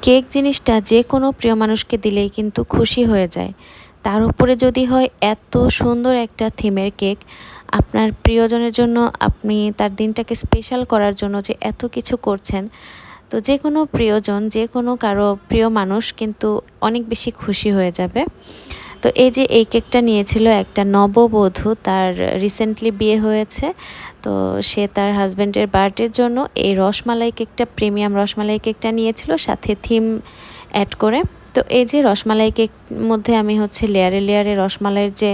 Cake জিনিসটা যে কোনো প্রিয় মানুষকে দিলেই কিন্তু খুশি হয়ে যায়। তার উপরে যদি হয় এত সুন্দর একটা থিমের কেক, আপনার প্রিয়জনের জন্য আপনি তার দিনটাকে স্পেশাল করার জন্য যে এত কিছু করছেন, তো যে কোনো প্রিয়জন, যে কোনো কারো প্রিয় মানুষ কিন্তু অনেক বেশি খুশি হয়ে যাবে। তো এই যে এই কেকটা নিয়েছিল একটা নববধূ, তার রিসেন্টলি বিয়ে হয়েছে। তো সে তার হাজব্যান্ডের বার্থডের জন্য এই রসমালাই কেকটা, প্রিমিয়াম রসমালাই কেকটা নিয়েছিল সাথে থিম অ্যাড করে। তো এই যে রসমালাই কেক মধ্যে আমি হচ্ছে লেয়ারে লেয়ারে রসমালাইয়ের যে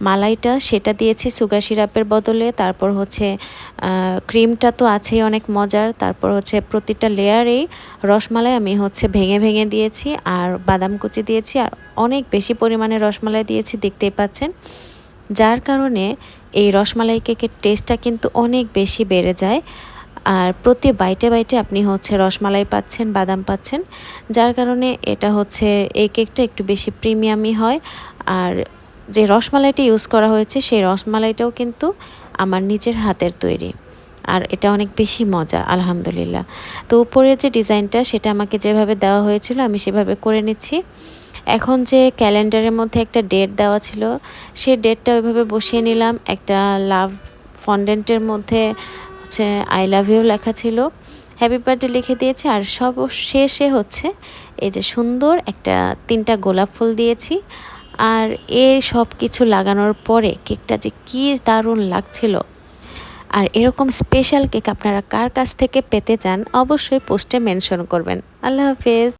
মালাইটা সেটা দিয়েছি সুগার সিরাপের বদলে। তারপর হচ্ছে ক্রিমটা তো আছেই অনেক মজার। তারপর হচ্ছে প্রতিটা লেয়ারেই রসমালাই আমি হচ্ছে ভেঙে ভেঙে দিয়েছি, আর বাদাম কুচি দিয়েছি, আর অনেক বেশি পরিমাণে রসমালাই দিয়েছি, দেখতেই পাচ্ছেন। যার কারণে এই রসমালাই কেকের টেস্টটা কিন্তু অনেক বেশি বেড়ে যায়। আর প্রতি বাইটে বাইটে আপনি হচ্ছে রসমালাই পাচ্ছেন, বাদাম পাচ্ছেন। যার কারণে এটা হচ্ছে এই কেকটা একটু বেশি প্রিমিয়ামই হয়। আর যে রসমালাইটা ইউজ করা হয়েছে সেই রসমালাইটাও কিন্তু আমার নিজের হাতের তৈরি। আর এটা অনেক বেশি মজা, আলহামদুলিল্লাহ। তো উপরের যে ডিজাইনটা সেটা আমাকে যেভাবে দেওয়া হয়েছিল আমি সেভাবে করে নিচ্ছি। এখন যে ক্যালেন্ডারের মধ্যে একটা ডেট দেওয়া ছিল, সেই ডেটটা ওইভাবে বসিয়ে নিলাম। একটা লাভ ফন্ডেন্টের মধ্যে হচ্ছে আই লাভ ইউ লেখা ছিল, হ্যাপি বার্থডে লিখে দিয়েছি। আর সব শেষে হচ্ছে এই যে সুন্দর একটা 3টা গোলাপ ফুল দিয়েছি। আর এই সব কিছু লাগানোর পরে কেকটা যে কী দারুণ লাগছিল। আর এরকম স্পেশাল কেক আপনারা কার কাছ থেকে পেতে চান অবশ্যই পোস্টে মেনশন করবেন। আল্লাহ হাফেজ।